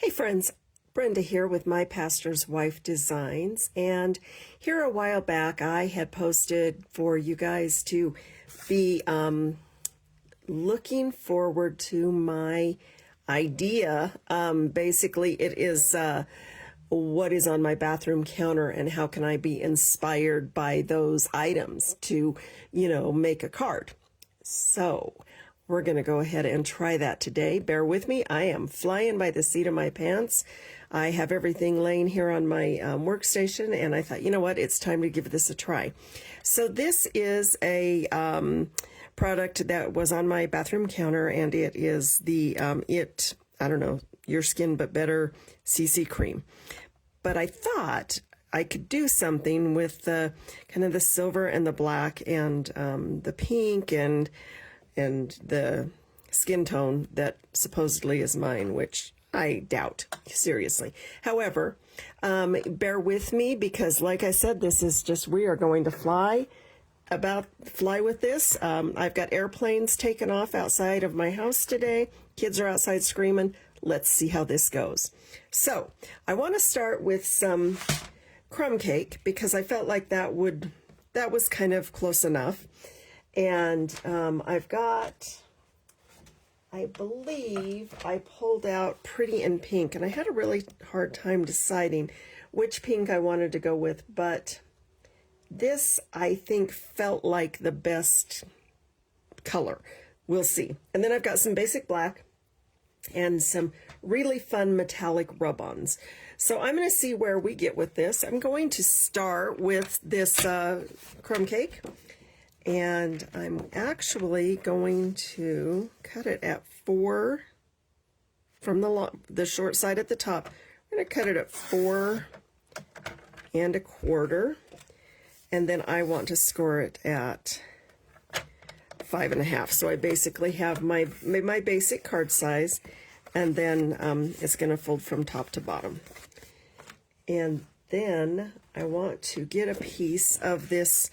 Hey friends, Brenda here with My Pastor's Wife Designs, and here a while back I had posted for you guys to be looking forward to my idea. Basically it is what is on my bathroom counter and how can I be inspired by those items to, make a card. So we're going to go ahead and try that today. Bear with me. I am flying by the seat of my pants. I have everything laying here on my workstation, and I thought, you know what, it's time to give this a try. So this is a product that was on my bathroom counter, and it is the I don't know, Your Skin But Better CC Cream. But I thought I could do something with the kind of the silver and the black and the pink and the skin tone that supposedly is mine, which I doubt, seriously. However, bear with me because, like I said, this is just, we are going to fly with this. I've got airplanes taken off outside of my house today. Kids are outside screaming. Let's see how this goes. So I want to start with some crumb cake because I felt like that was kind of close enough. And I've got, I believe I pulled out Pretty in Pink, and I had a really hard time deciding which pink I wanted to go with, but this I think felt like the best color. We'll see. And then I've got some basic black and some really fun metallic rub-ons. So I'm going to see where we get with this. I'm going to start with this crumb cake. And I'm actually going to cut it at 4 from the short side at the top. I'm going to cut it at 4 1/4, and then I want to score it at 5 1/2. So I basically have my basic card size, and then it's going to fold from top to bottom. And then I want to get a piece of this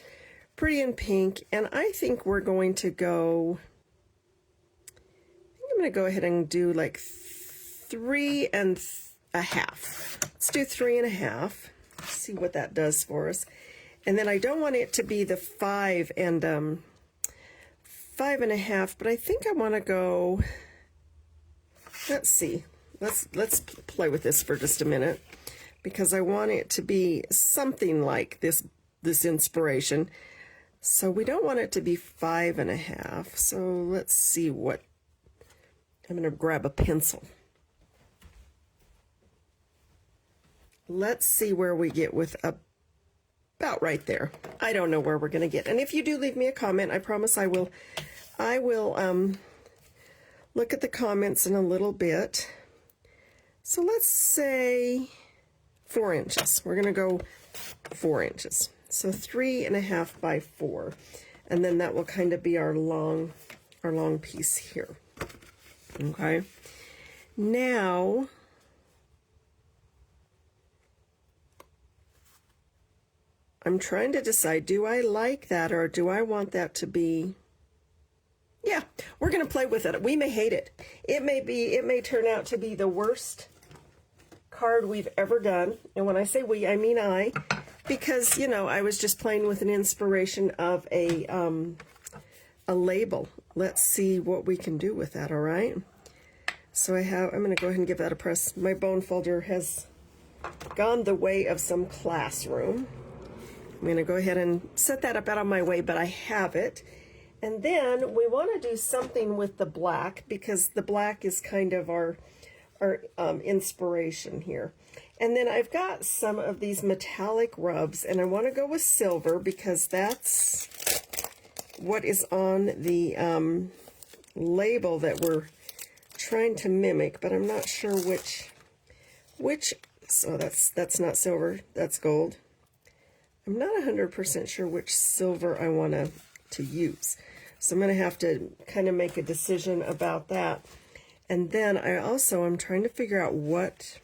Pretty in Pink, and I think we're going to go, I'm going to go ahead and do like 3 1/2. Let's do 3 1/2, see what that does for us. And then I don't want it to be the 5 1/2, but I think I want to go, let's see, let's play with this for just a minute, because I want it to be something like this inspiration. So we don't want it to be 5 1/2. So let's see what, I'm going to grab a pencil. Let's see where we get with about right there. I don't know where we're going to get. And if you do leave me a comment, I promise I will look at the comments in a little bit. So let's say 4 inches. We're going to go 4 inches. So 3 1/2 by 4, and then that will kind of be our long piece here. Okay. Now I'm trying to decide, do I like that or do I want that to be? Yeah, we're going to play with it. We may hate it. It may turn out to be the worst card we've ever done. And when I say we, I mean I. Because, I was just playing with an inspiration of a label. Let's see what we can do with that, all right? So I'm going to go ahead and give that a press. My bone folder has gone the way of some classroom. I'm going to go ahead and set that up out of my way, but I have it. And then we want to do something with the black, because the black is kind of our inspiration here. And then I've got some of these metallic rubs, and I want to go with silver because that's what is on the label that we're trying to mimic, but I'm not sure which, so that's not silver, that's gold. I'm not 100% sure which silver I want to use. So I'm going to have to kind of make a decision about that. And then I'm trying to figure out what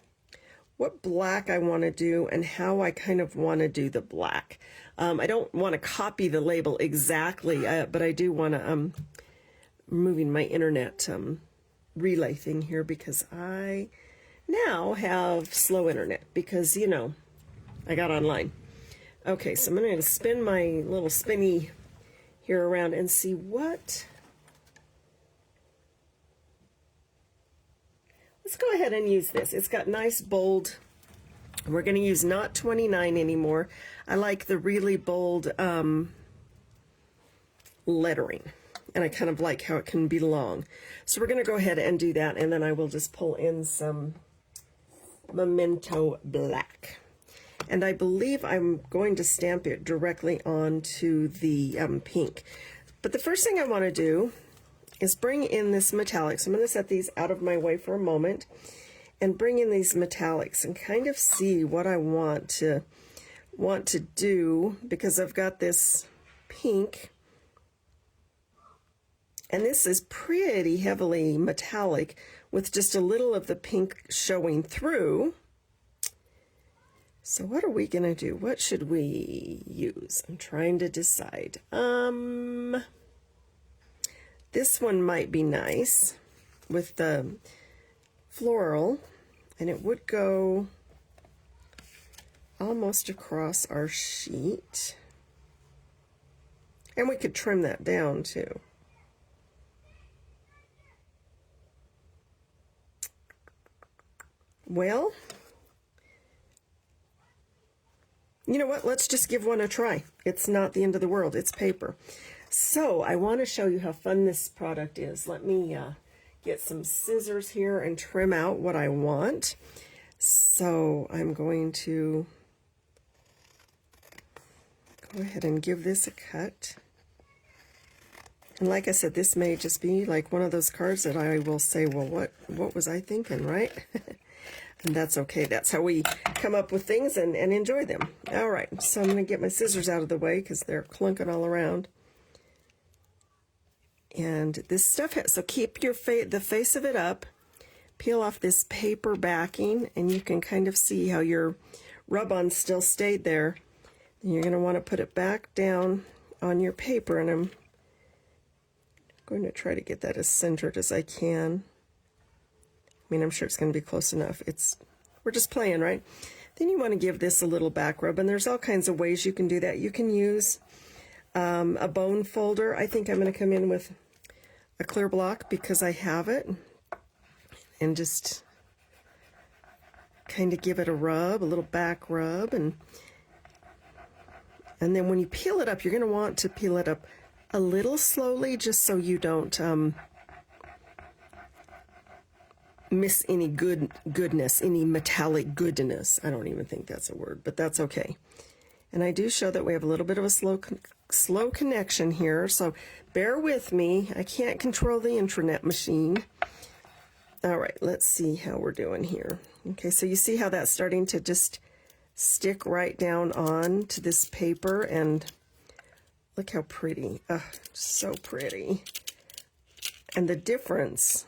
black I want to do and how I kind of want to do the black. I don't want to copy the label exactly, but I do want to, moving my internet relay thing here because I now have slow internet because, you know, I got online. Okay, so I'm going to spin my little spinny here around and see what. Let's go ahead and use this. It's got nice bold. We're going to use not 29 anymore. I like the really bold lettering, and I kind of like how it can be long. So we're going to go ahead and do that, and then I will just pull in some Memento Black. And I believe I'm going to stamp it directly onto the pink. But the first thing I want to do is bring in this metallic. So I'm going to set these out of my way for a moment and bring in these metallics and kind of see what I want to do, because I've got this pink, and this is pretty heavily metallic with just a little of the pink showing through. So what are we going to do? What should we use? I'm trying to decide. This one might be nice with the floral, and it would go almost across our sheet. And we could trim that down too. Well, you know what? Let's just give one a try. It's not the end of the world. It's paper. So I want to show you how fun this product is. Let me get some scissors here and trim out what I want. So I'm going to go ahead and give this a cut. And like I said, this may just be like one of those cards that I will say, well, what was I thinking, right? And that's okay. That's how we come up with things and enjoy them. All right, so I'm going to get my scissors out of the way because they're clunking all around. And this stuff has, so keep your the face of it up, peel off this paper backing, and you can kind of see how your rub-on still stayed there. And you're going to want to put it back down on your paper, and I'm going to try to get that as centered as I can. I mean, I'm sure it's going to be close enough. We're just playing, right? Then you want to give this a little back rub, and there's all kinds of ways you can do that. You can use a bone folder. I think I'm going to come in with a clear block because I have it, and just kind of give it a rub, a little back rub, and then when you peel it up, you're going to want to peel it up a little slowly, just so you don't miss any goodness, any metallic goodness. I don't even think that's a word, but that's okay. And I do show that we have a little bit of a slow connection here, so bear with me. I can't control the intranet machine. All right, let's see how we're doing here. Okay, so you see how that's starting to just stick right down on to this paper, and look how pretty. So pretty. And the difference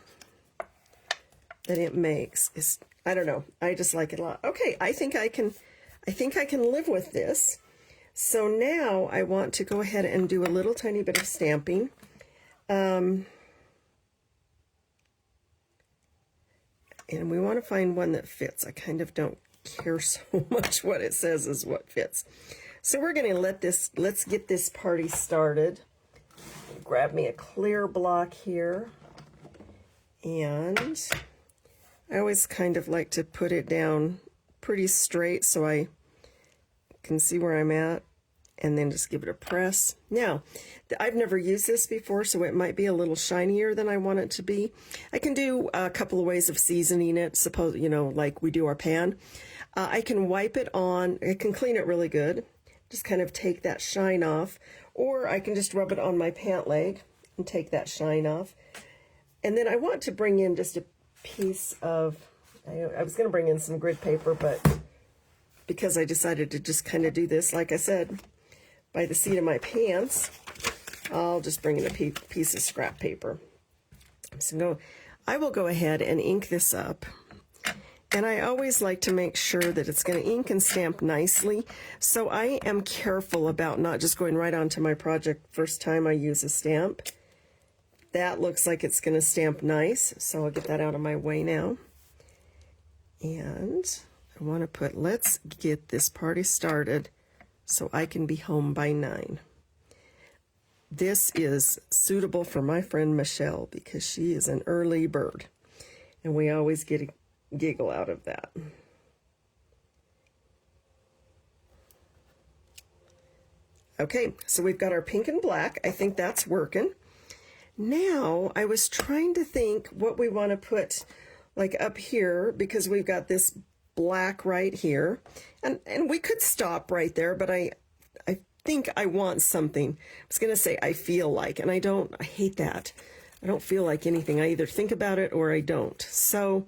that it makes is, I don't know, I just like it a lot. Okay, I think I can live with this. So now I want to go ahead and do a little tiny bit of stamping. And we want to find one that fits. I kind of don't care so much what it says is what fits. So we're going to let's get this party started. Grab me a clear block here. And I always kind of like to put it down pretty straight so I can see where I'm at, and then just give it a press. Now, I've never used this before, so it might be a little shinier than I want it to be. I can do a couple of ways of seasoning it, suppose, you know, like we do our pan. I can wipe it on, I can clean it really good, just kind of take that shine off, or I can just rub it on my pant leg and take that shine off. And then I want to bring in just a piece of, I was going to bring in some grid paper, but because I decided to just kind of do this, like I said, by the seat of my pants, I'll just bring in a piece of scrap paper. So I will go ahead and ink this up. And I always like to make sure that it's going to ink and stamp nicely. So I am careful about not just going right onto my project first time I use a stamp. That looks like it's going to stamp nice, so I'll get that out of my way now. And I want to put, let's get this party started so I can be home by 9. This is suitable for my friend Michelle because she is an early bird. And we always get a giggle out of that. Okay, so we've got our pink and black. I think that's working. Now, I was trying to think what we want to put like up here because we've got this black right here. And we could stop right there, but I think I want something. I was going to say I feel like, and I hate that. I don't feel like anything. I either think about it or I don't. So,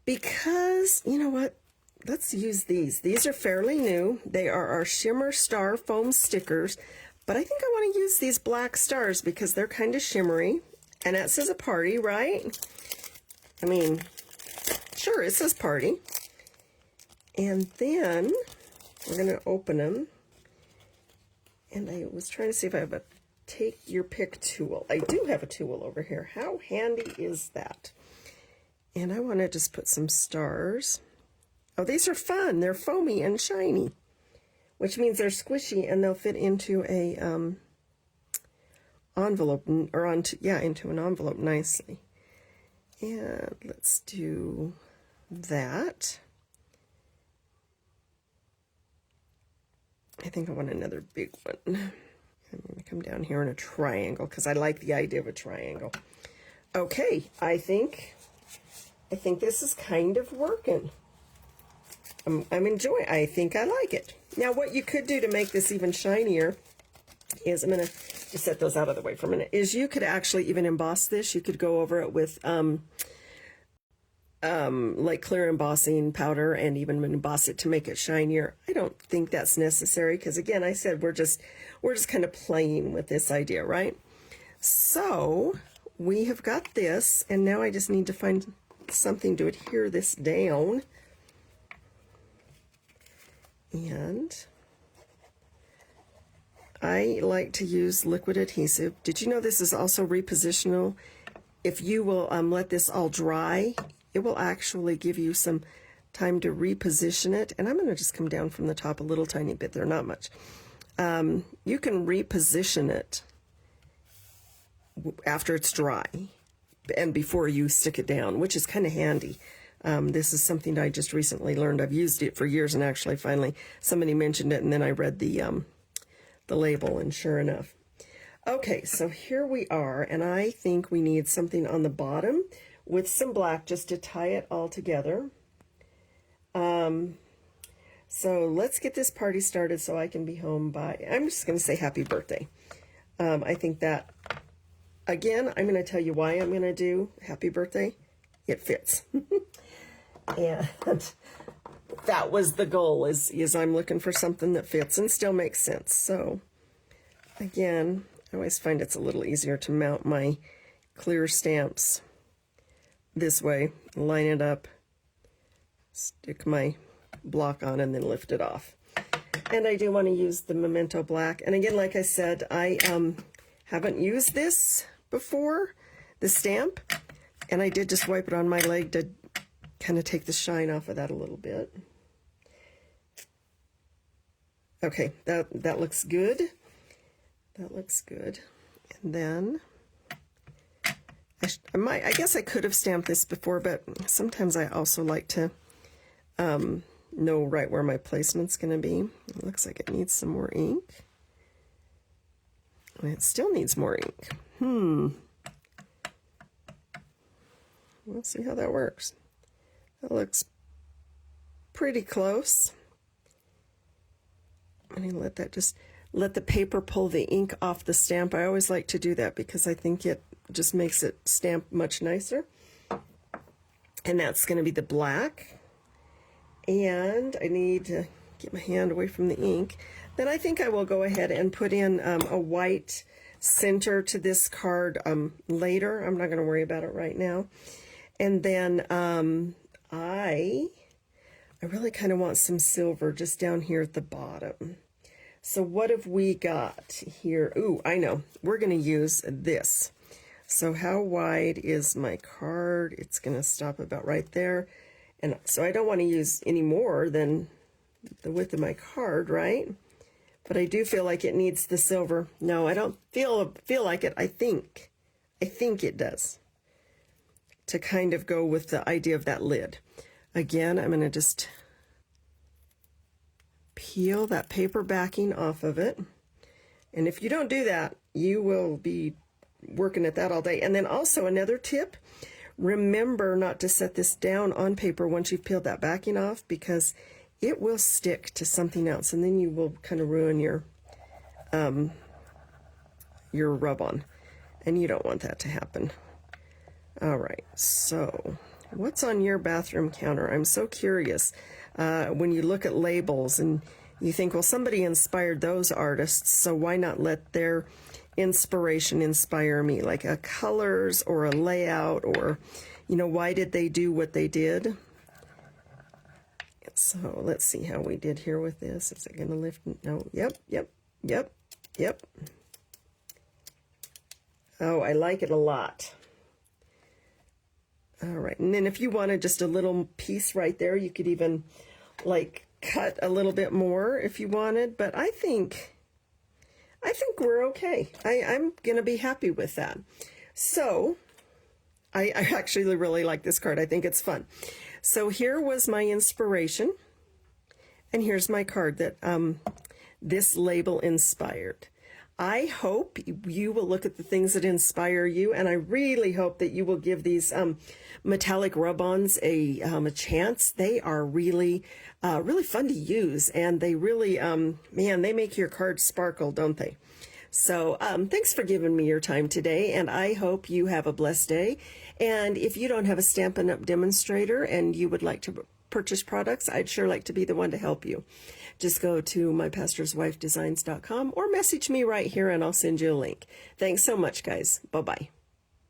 because, you know what? Let's use these. These are fairly new. They are our Shimmer Star foam stickers, but I think I want to use these black stars because they're kind of shimmery. And that says a party, right? I mean, sure, it says party. And then we're going to open them. And I was trying to see if I have a take your pick tool. I do have a tool over here. How handy is that? And I want to just put some stars. Oh, these are fun. They're foamy and shiny, which means they're squishy and they'll fit into a envelope or into an envelope nicely. And let's do that. I think I want another big one. I'm going to come down here in a triangle because I like the idea of a triangle. Okay, I think this is kind of working. I'm enjoying. I think I like it. Now, what you could do to make this even shinier is, I'm going to just set those out of the way for a minute, is you could actually even emboss this. You could go over it with like clear embossing powder and even emboss it to make it shinier. I don't think that's necessary because, again, I said we're just kind of playing with this idea, right? So we have got this, and now I just need to find something to adhere this down. And I like to use liquid adhesive. Did you know this is also repositional? If you will let this all dry, it will actually give you some time to reposition it. And I'm going to just come down from the top a little tiny bit there, not much. You can reposition it after it's dry and before you stick it down, which is kind of handy. This is something I just recently learned. I've used it for years, and actually finally somebody mentioned it, and then I read the label, and sure enough. Okay, so here we are, and I think we need something on the bottom with some black just to tie it all together. So let's get this party started so I can be home by, I'm just going to say happy birthday. I think that, again, I'm going to tell you why I'm going to do happy birthday. It fits. And that was the goal, is I'm looking for something that fits and still makes sense. So again, I always find it's a little easier to mount my clear stamps this way, line it up, stick my block on, and then lift it off. And I do want to use the Memento Black. And again, like I said, I haven't used this before, the stamp, and I did just wipe it on my leg to kind of take the shine off of that a little bit. Okay, that looks good. That looks good. And then I guess I could have stamped this before, but sometimes I also like to know right where my placement's going to be. It looks like it needs some more ink. And it still needs more ink. Let's see how that works. That looks pretty close. I'm going to let the paper pull the ink off the stamp. I always like to do that because I think it just makes it stamp much nicer. And that's going to be the black. And I need to get my hand away from the ink. Then I think I will go ahead and put in a white center to this card later. I'm not going to worry about it right now. And then I really kind of want some silver just down here at the bottom. So what have we got here? Ooh, I know. We're going to use this. So how wide is my card? It's going to stop about right there. And so I don't want to use any more than the width of my card, right? But I do feel like it needs the silver. No, I don't feel like it. I think it does, to kind of go with the idea of that lid. Again, I'm going to just peel that paper backing off of it. And if you don't do that, you will be working at that all day. And then also another tip, remember not to set this down on paper once you've peeled that backing off, because it will stick to something else, and then you will kind of ruin your rub-on, and you don't want that to happen. All right, so what's on your bathroom counter? I'm so curious. When you look at labels and you think, well, somebody inspired those artists, so why not let their inspiration inspire me, like a colors or a layout, or, you know, why did they do what they did? So let's see how we did here with this. Is it going to lift? No. Yep. Oh, I like it a lot. All right. And then if you wanted just a little piece right there, you could even like cut a little bit more if you wanted. But I think we're okay. I'm going to be happy with that. So I actually really like this card. I think it's fun. So here was my inspiration, and here's my card that this label inspired. I hope you will look at the things that inspire you, and I really hope that you will give these metallic rub-ons a chance. They are really fun to use, and they really, man, they make your cards sparkle, don't they? So thanks for giving me your time today, and I hope you have a blessed day. And if you don't have a Stampin' Up! Demonstrator and you would like to purchase products, I'd sure like to be the one to help you. Just go to mypastorswifedesigns.com or message me right here and I'll send you a link. Thanks so much, guys. Bye-bye.